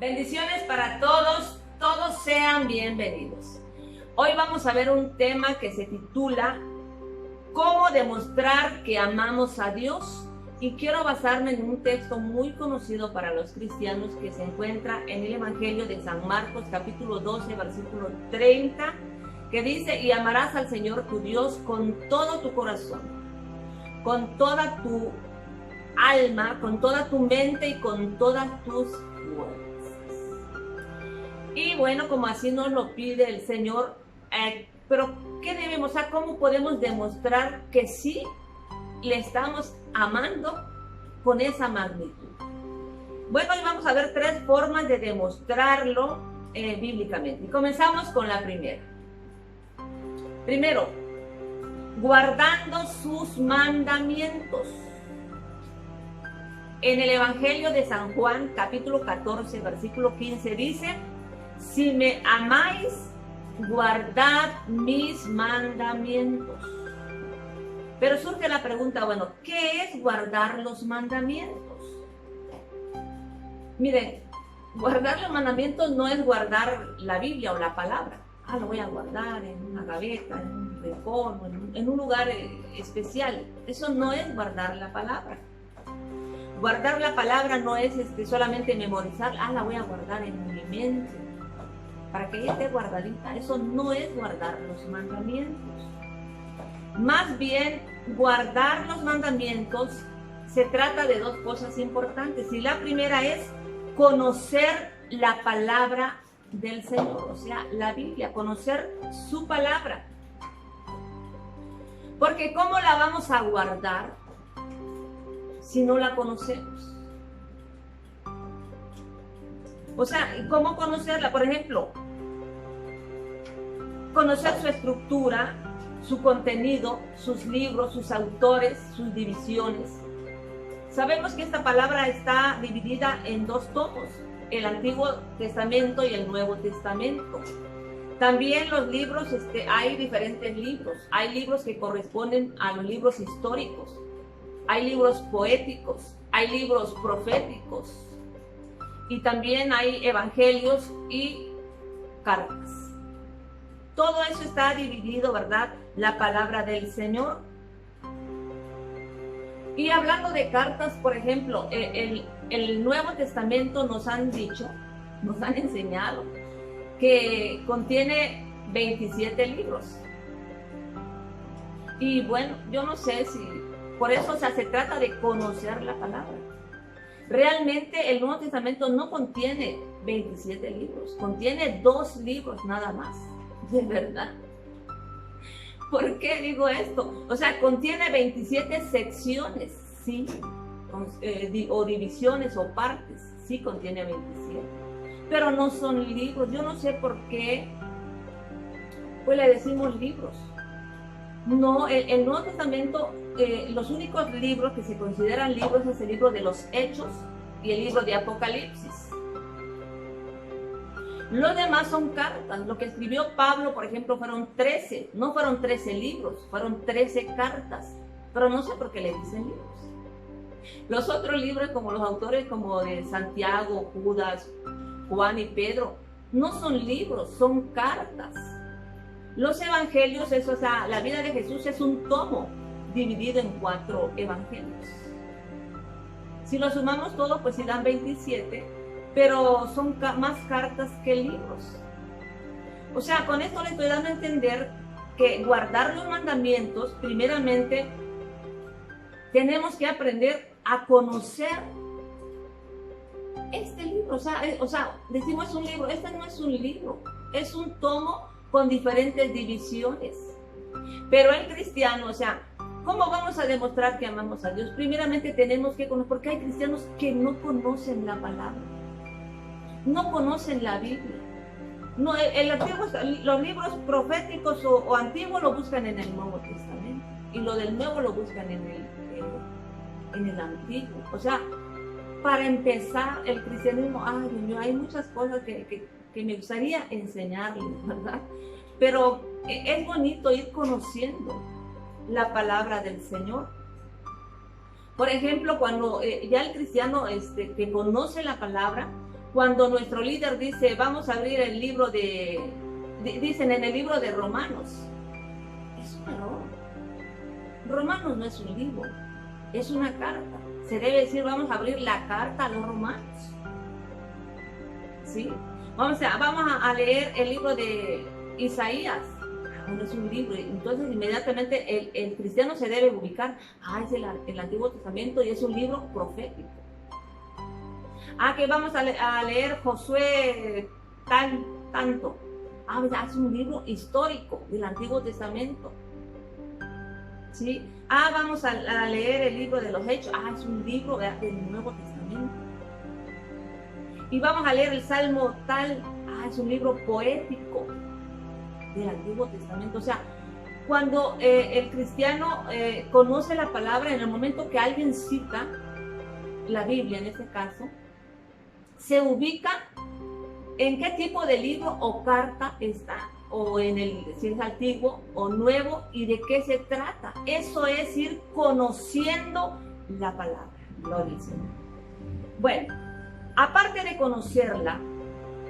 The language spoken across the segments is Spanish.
Bendiciones para todos, todos sean bienvenidos. Hoy vamos a ver un tema que se titula ¿Cómo demostrar que amamos a Dios? Y quiero basarme en un texto muy conocido para los cristianos que se encuentra en el Evangelio de San Marcos, capítulo 12, versículo 30, que dice: y amarás al Señor tu Dios con todo tu corazón, con toda tu alma, con toda tu mente y con todas tus fuerzas. Y bueno, como así nos lo pide el Señor, pero ¿qué debemos? O sea, ¿cómo podemos demostrar que sí le estamos amando con esa magnitud? Bueno, hoy vamos a ver 3 formas de demostrarlo bíblicamente. Y comenzamos con la primera. Primero, guardando sus mandamientos. En el Evangelio de San Juan, capítulo 14, versículo 15, dice: si me amáis, guardad mis mandamientos. Pero surge la pregunta, bueno, ¿qué es guardar los mandamientos? Miren, guardar los mandamientos no es guardar la Biblia o la palabra. Lo voy a guardar en una gaveta, en un rincón, en un lugar especial. Eso no es guardar la palabra. Guardar la palabra no es solamente memorizar, la voy a guardar en mi mente, para que ella esté guardadita. Eso no es guardar los mandamientos. Más bien, guardar los mandamientos se trata de 2 cosas importantes. Y la primera es conocer la palabra del Señor, o sea, la Biblia, conocer su palabra. Porque ¿cómo la vamos a guardar si no la conocemos? O sea, ¿cómo conocerla? Por ejemplo, conocer su estructura, su contenido, sus libros, sus autores, sus divisiones. Sabemos que esta palabra está dividida en 2 tomos, el Antiguo Testamento y el Nuevo Testamento. También los libros, hay diferentes libros. Hay libros que corresponden a los libros históricos. Hay libros poéticos, hay libros proféticos y también hay evangelios y cartas. Todo eso está dividido, ¿verdad? La palabra del Señor. Y hablando de cartas, por ejemplo, el Nuevo Testamento nos han enseñado que contiene 27 libros. Y bueno, yo no sé si por eso, o sea, se trata de conocer la palabra. Realmente el Nuevo Testamento no contiene 27 libros, contiene 2 libros nada más, de verdad. ¿Por qué digo esto? O sea, contiene 27 secciones, sí, o divisiones o partes, sí contiene 27, pero no son libros. Yo no sé por qué pues le decimos libros. No, el Nuevo Testamento, los únicos libros que se consideran libros es el libro de los Hechos y el libro de Apocalipsis. Los demás son cartas. Lo que escribió Pablo, por ejemplo, fueron 13, no fueron 13 libros, fueron 13 cartas, pero no sé por qué le dicen libros. Los otros libros, como los autores como de Santiago, Judas, Juan y Pedro, no son libros, son cartas. Los evangelios, o sea, la vida de Jesús es un tomo dividido en 4 evangelios. Si lo sumamos todo, pues sí dan 27, pero son más cartas que libros. O sea, con esto le estoy dando a entender que guardar los mandamientos, primeramente, tenemos que aprender a conocer este libro. O sea, decimos un libro, este no es un libro, es un tomo con diferentes divisiones. Pero el cristiano, o sea, ¿cómo vamos a demostrar que amamos a Dios? Primeramente tenemos que conocer, porque hay cristianos que no conocen la palabra, no conocen la Biblia. No, los libros proféticos o antiguos lo buscan en el Nuevo Testamento, y lo del Nuevo lo buscan en el Antiguo. O sea, para empezar, el cristianismo, hay muchas cosas que me gustaría enseñarles, ¿verdad? Pero es bonito ir conociendo la palabra del Señor. Por ejemplo, cuando ya el cristiano que conoce la palabra, Cuando nuestro líder dice, vamos a abrir el libro dicen en el libro de Romanos, es un error. Romanos no es un libro, es una carta. Se debe decir, vamos a abrir la carta a los romanos. ¿Sí? Vamos a leer el libro de Isaías. No es un libro. Entonces inmediatamente el cristiano se debe ubicar. Es el Antiguo Testamento y es un libro profético. Que vamos a leer Josué tanto. Es un libro histórico del Antiguo Testamento. ¿Sí? Vamos a leer el libro de los Hechos. Es un libro del Nuevo Testamento. Y vamos a leer el Salmo es un libro poético del Antiguo Testamento. O sea, cuando el cristiano conoce la palabra, en el momento que alguien cita la Biblia, en este caso, se ubica en qué tipo de libro o carta está, o si es antiguo o nuevo, y de qué se trata. Eso es ir conociendo la palabra. Gloria al Señor. Bueno, aparte de conocerla,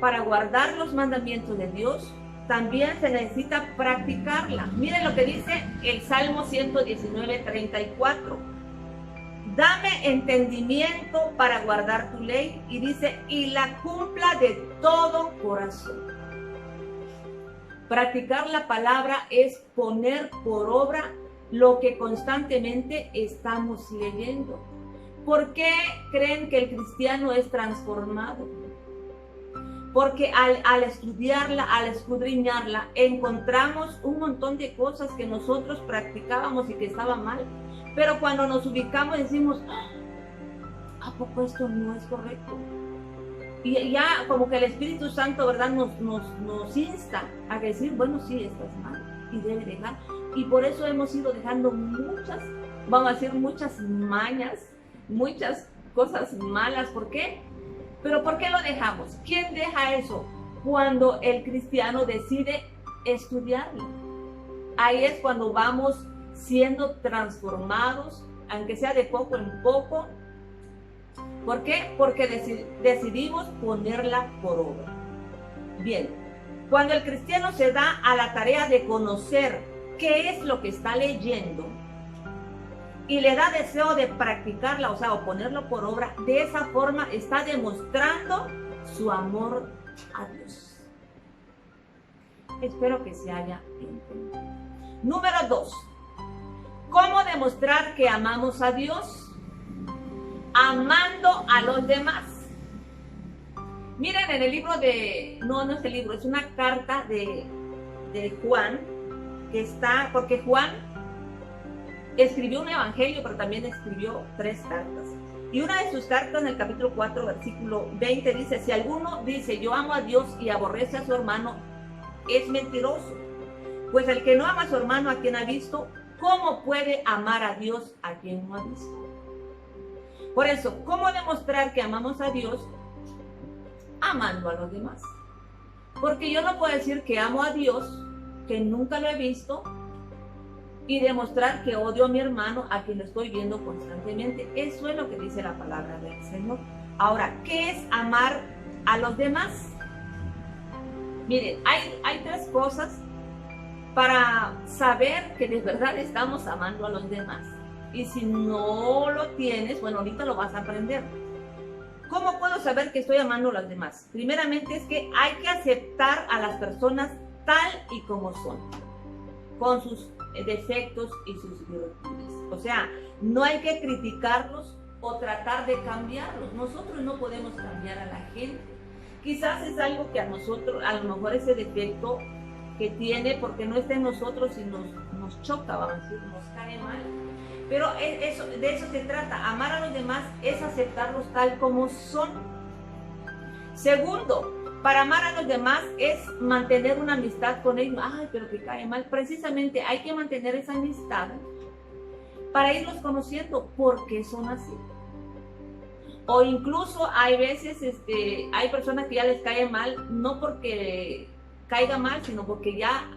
para guardar los mandamientos de Dios, también se necesita practicarla. Miren lo que dice el Salmo 119:34. Dame entendimiento para guardar tu ley, y dice, y la cumpla de todo corazón. Practicar la palabra es poner por obra lo que constantemente estamos leyendo. ¿Por qué creen que el cristiano es transformado? Porque al estudiarla, al escudriñarla, encontramos un montón de cosas que nosotros practicábamos y que estaban mal. Pero cuando nos ubicamos decimos, ¿a poco esto no es correcto? Y ya como que el Espíritu Santo, ¿verdad?, nos insta a decir, bueno, sí, esto es mal y debe dejar. Y por eso hemos ido dejando muchas mañas, muchas cosas malas. ¿Por qué? ¿Pero por qué lo dejamos? ¿Quién deja eso? Cuando el cristiano decide estudiarlo. Ahí es cuando vamos siendo transformados, aunque sea de poco en poco. ¿Por qué? Porque decidimos ponerla por obra. Bien, cuando el cristiano se da a la tarea de conocer qué es lo que está leyendo y le da deseo de practicarla, o ponerlo por obra, de esa forma está demostrando su amor a Dios. Espero que se haya entendido. Número 2. ¿Cómo demostrar que amamos a Dios? Amando a los demás. Miren, en el libro no es el libro, es una carta de Juan, que está, porque Juan escribió un evangelio, pero también escribió 3 cartas. Y una de sus cartas, en el capítulo 4, versículo 20, dice, si alguno dice, yo amo a Dios y aborrece a su hermano, es mentiroso. Pues el que no ama a su hermano a quien ha visto, ¿cómo puede amar a Dios a quien no ha visto? Por eso, ¿cómo demostrar que amamos a Dios? Amando a los demás. Porque yo no puedo decir que amo a Dios, que nunca lo he visto, y demostrar que odio a mi hermano a quien lo estoy viendo constantemente. Eso es lo que dice la palabra del Señor. Ahora, ¿qué es amar a los demás? Miren, hay 3 cosas para saber que de verdad estamos amando a los demás. Y si no lo tienes, bueno, ahorita lo vas a aprender. ¿Cómo puedo saber que estoy amando a los demás? Primeramente es que hay que aceptar a las personas tal y como son, con sus defectos y sus virtudes. O sea, no hay que criticarlos o tratar de cambiarlos. Nosotros no podemos cambiar a la gente. Quizás es algo que a nosotros, a lo mejor ese defecto que tiene, porque no está en nosotros y nos choca, vamos a decir, nos cae mal. Pero de eso se trata. Amar a los demás es aceptarlos tal como son. Segundo, para amar a los demás es mantener una amistad con ellos. Pero que cae mal. Precisamente hay que mantener esa amistad para irlos conociendo porque son así. O incluso hay veces, hay personas que ya les cae mal, no porque caiga mal, sino porque ya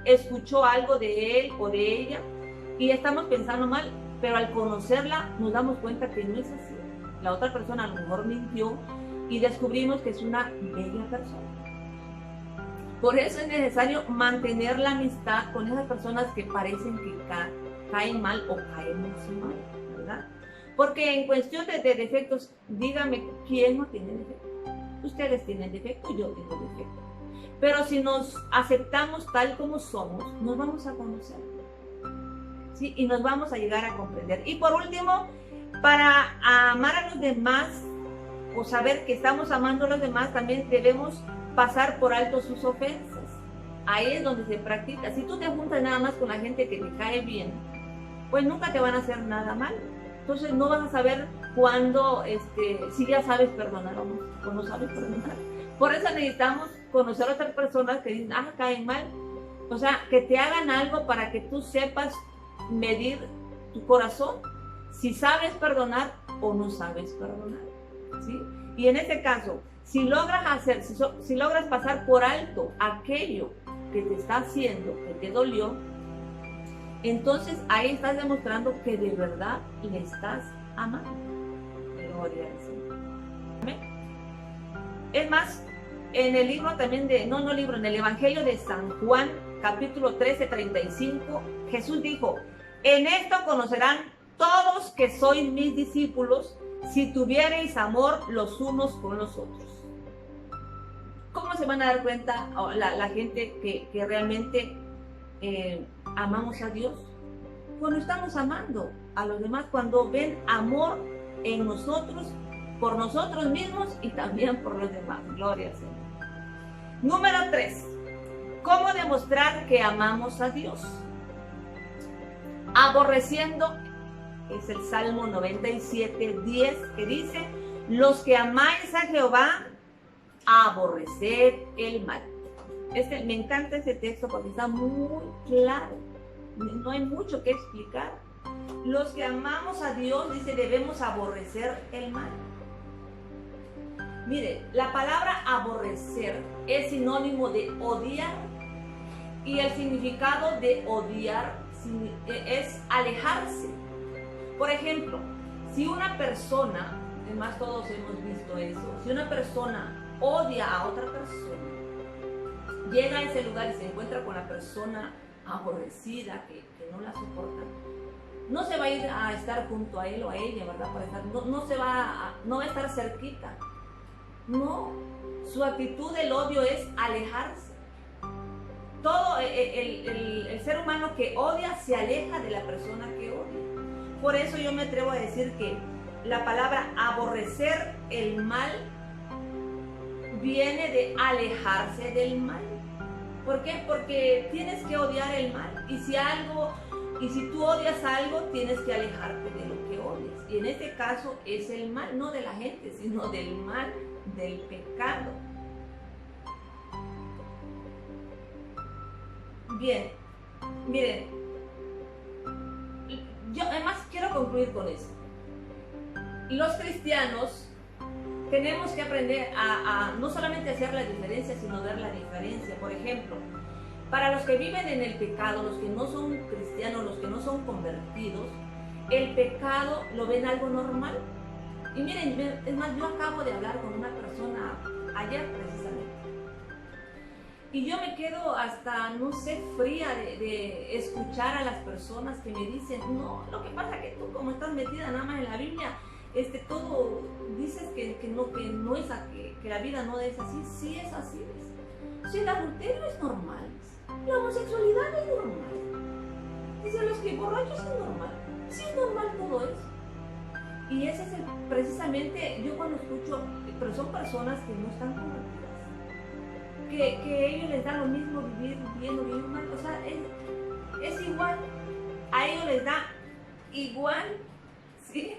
escuchó algo de él o de ella y estamos pensando mal, pero al conocerla nos damos cuenta que no es así. La otra persona a lo mejor mintió y descubrimos que es una bella persona. Por eso es necesario mantener la amistad con esas personas que parecen que caen mal o caemos mal, ¿verdad? Porque en cuestión de defectos, dígame, ¿quién no tiene defecto? Ustedes tienen defecto, yo tengo defecto. Pero si nos aceptamos tal como somos, nos vamos a conocer, ¿sí? Y nos vamos a llegar a comprender. Y por último, para amar a los demás o saber que estamos amando a los demás, también debemos pasar por alto sus ofensas. Ahí es donde se practica. Si tú te juntas nada más con la gente que te cae bien, pues nunca te van a hacer nada mal. Entonces no vas a saber cuándo, si ya sabes perdonar o no sabes perdonar. Por eso necesitamos conocer a otras personas que dicen, caen mal. O sea, que te hagan algo para que tú sepas medir tu corazón, si sabes perdonar o no sabes perdonar, ¿sí? Y en este caso, si logras pasar por alto aquello que te está haciendo, que te dolió, entonces ahí estás demostrando que de verdad le estás amando. Gloria al Señor. ¿Amén? Es más, en el libro también en el Evangelio de San Juan, capítulo 13, 35, Jesús dijo, en esto conocerán todos que sois mis discípulos, si tuviereis amor los unos con los otros. ¿Cómo se van a dar cuenta la gente que realmente amamos a Dios? Cuando estamos amando a los demás, cuando ven amor en nosotros, por nosotros mismos y también por los demás. Gloria al Señor. Número 3. ¿Cómo demostrar que amamos a Dios? Aborreciendo, es el Salmo 97, 10, que dice, los que amáis a Jehová, aborreced el mal. Me encanta ese texto porque está muy claro, no hay mucho que explicar. Los que amamos a Dios, dice, debemos aborrecer el mal. Mire, la palabra aborrecer es sinónimo de odiar, y el significado de odiar es alejarse. Por ejemplo, si una persona, además todos hemos visto eso, si una persona odia a otra persona, llega a ese lugar y se encuentra con la persona aborrecida que no la soporta, no se va a ir a estar junto a él o a ella, ¿verdad? No va a estar cerquita. No, su actitud del odio es alejarse. Todo el ser humano que odia se aleja de la persona que odia. Por eso yo me atrevo a decir que la palabra aborrecer el mal viene de alejarse del mal. ¿Por qué? Porque tienes que odiar el mal. Y si tú odias algo, tienes que alejarte de lo que odias. Y en este caso es el mal, no de la gente, sino del mal, del pecado. Bien, miren, yo además quiero concluir con eso. Los cristianos tenemos que aprender a no solamente hacer la diferencia, sino ver la diferencia. Por ejemplo, para los que viven en el pecado, los que no son cristianos, los que no son convertidos, el pecado lo ven algo normal. Y miren, es más, yo acabo de hablar con una persona ayer precisamente, y yo me quedo hasta, no sé, fría de escuchar a las personas que me dicen, no, lo que pasa es que tú como estás metida nada más en la Biblia, todo dices que no es que la vida no es así. Sí es así. Si el adulterio es normal, la homosexualidad es normal, dice los que borrachos es normal, sí es normal todo eso. Y ese es precisamente, yo cuando escucho, pero son personas que no están convertidas, que a ellos les da lo mismo vivir bien o vivir mal, o sea, es igual, a ellos les da igual, ¿sí?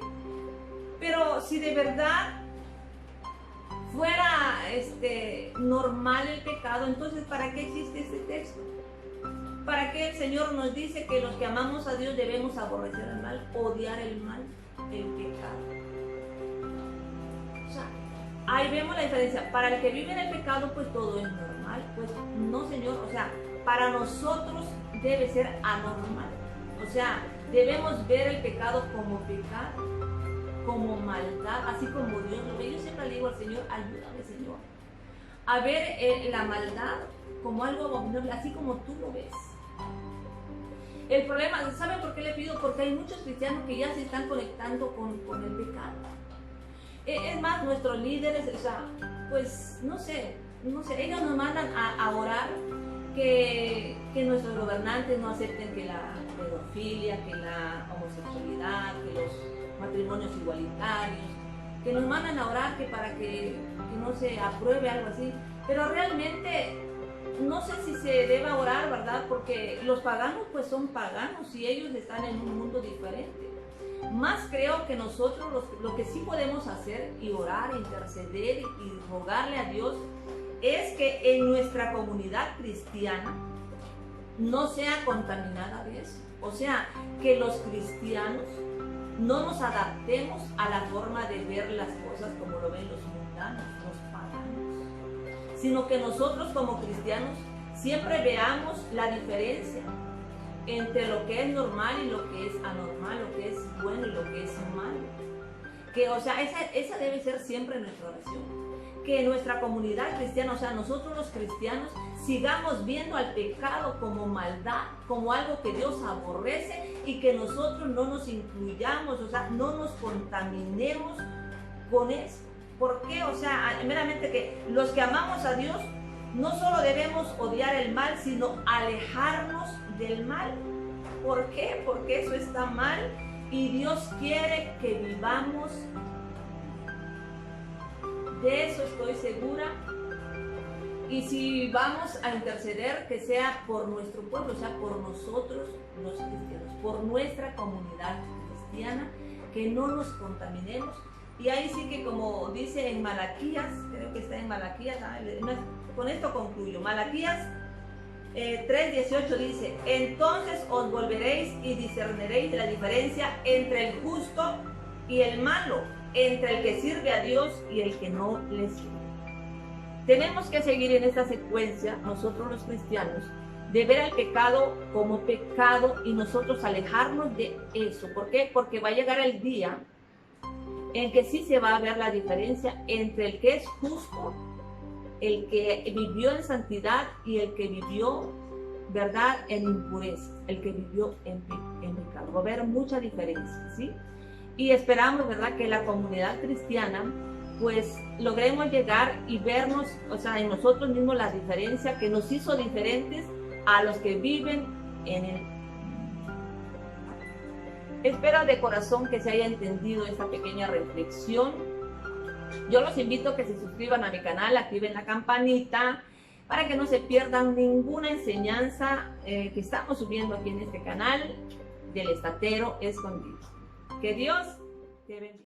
Pero si de verdad fuera normal el pecado, entonces ¿para qué existe este texto? ¿Para qué el Señor nos dice que los que amamos a Dios debemos aborrecer el mal, odiar el mal, el pecado? O sea, ahí vemos la diferencia. Para el que vive en el pecado, pues todo es normal. Pues no, Señor, o sea, para nosotros debe ser anormal. O sea, debemos ver el pecado como pecado. como maldad, así como Dios lo ve. Yo siempre le digo al Señor, ayúdame, Señor, a ver la maldad como algo abominable, así como tú lo ves. El problema, ¿saben por qué le pido? Porque hay muchos cristianos que ya se están conectando con el pecado. Es más, nuestros líderes, o sea, pues no sé, ellos nos mandan a orar que nuestros gobernantes no acepten que la pedofilia, que la homosexualidad, que los matrimonios igualitarios, que nos mandan a orar que para que no se apruebe algo así, pero realmente no sé si se debe orar, ¿verdad? Porque los paganos pues son paganos y ellos están en un mundo diferente. Más creo que nosotros lo que sí podemos hacer y orar, interceder y rogarle a Dios es que en nuestra comunidad cristiana no sea contaminada de eso. O sea, que los cristianos no nos adaptemos a la forma de ver las cosas como lo ven los mundanos, los paganos, sino que nosotros como cristianos siempre veamos la diferencia entre lo que es normal y lo que es anormal, lo que es bueno y lo que es malo. Que, o sea, esa debe ser siempre nuestra oración. Que nuestra comunidad cristiana, o sea, nosotros los cristianos, sigamos viendo al pecado como maldad, como algo que Dios aborrece y que nosotros no nos incluyamos, o sea, no nos contaminemos con eso. ¿Por qué? O sea, meramente que los que amamos a Dios no solo debemos odiar el mal, sino alejarnos del mal. ¿Por qué? Porque eso está mal y Dios quiere que vivamos. De eso estoy segura. Y si vamos a interceder, que sea por nuestro pueblo, o sea, por nosotros los cristianos, por nuestra comunidad cristiana, que no nos contaminemos. Y ahí sí que, como dice en Malaquías, creo que está en Malaquías, con esto concluyo. Malaquías 3:18 dice: entonces os volveréis y discerniréis la diferencia entre el justo y el malo, entre el que sirve a Dios y el que no le sirve. Tenemos que seguir en esta secuencia, nosotros los cristianos, de ver al pecado como pecado y nosotros alejarnos de eso. ¿Por qué? Porque va a llegar el día en que sí se va a ver la diferencia entre el que es justo, el que vivió en santidad y el que vivió, ¿verdad?, en impureza, el que vivió en pecado. Va a haber mucha diferencia, ¿sí? Y esperamos, ¿verdad?, que la comunidad cristiana pues logremos llegar y vernos, o sea, en nosotros mismos la diferencia que nos hizo diferentes a los que viven en el. Espero de corazón que se haya entendido esta pequeña reflexión. Yo los invito a que se suscriban a mi canal, activen la campanita para que no se pierdan ninguna enseñanza que estamos subiendo aquí en este canal del Estatero Escondido. Que Dios te bendiga.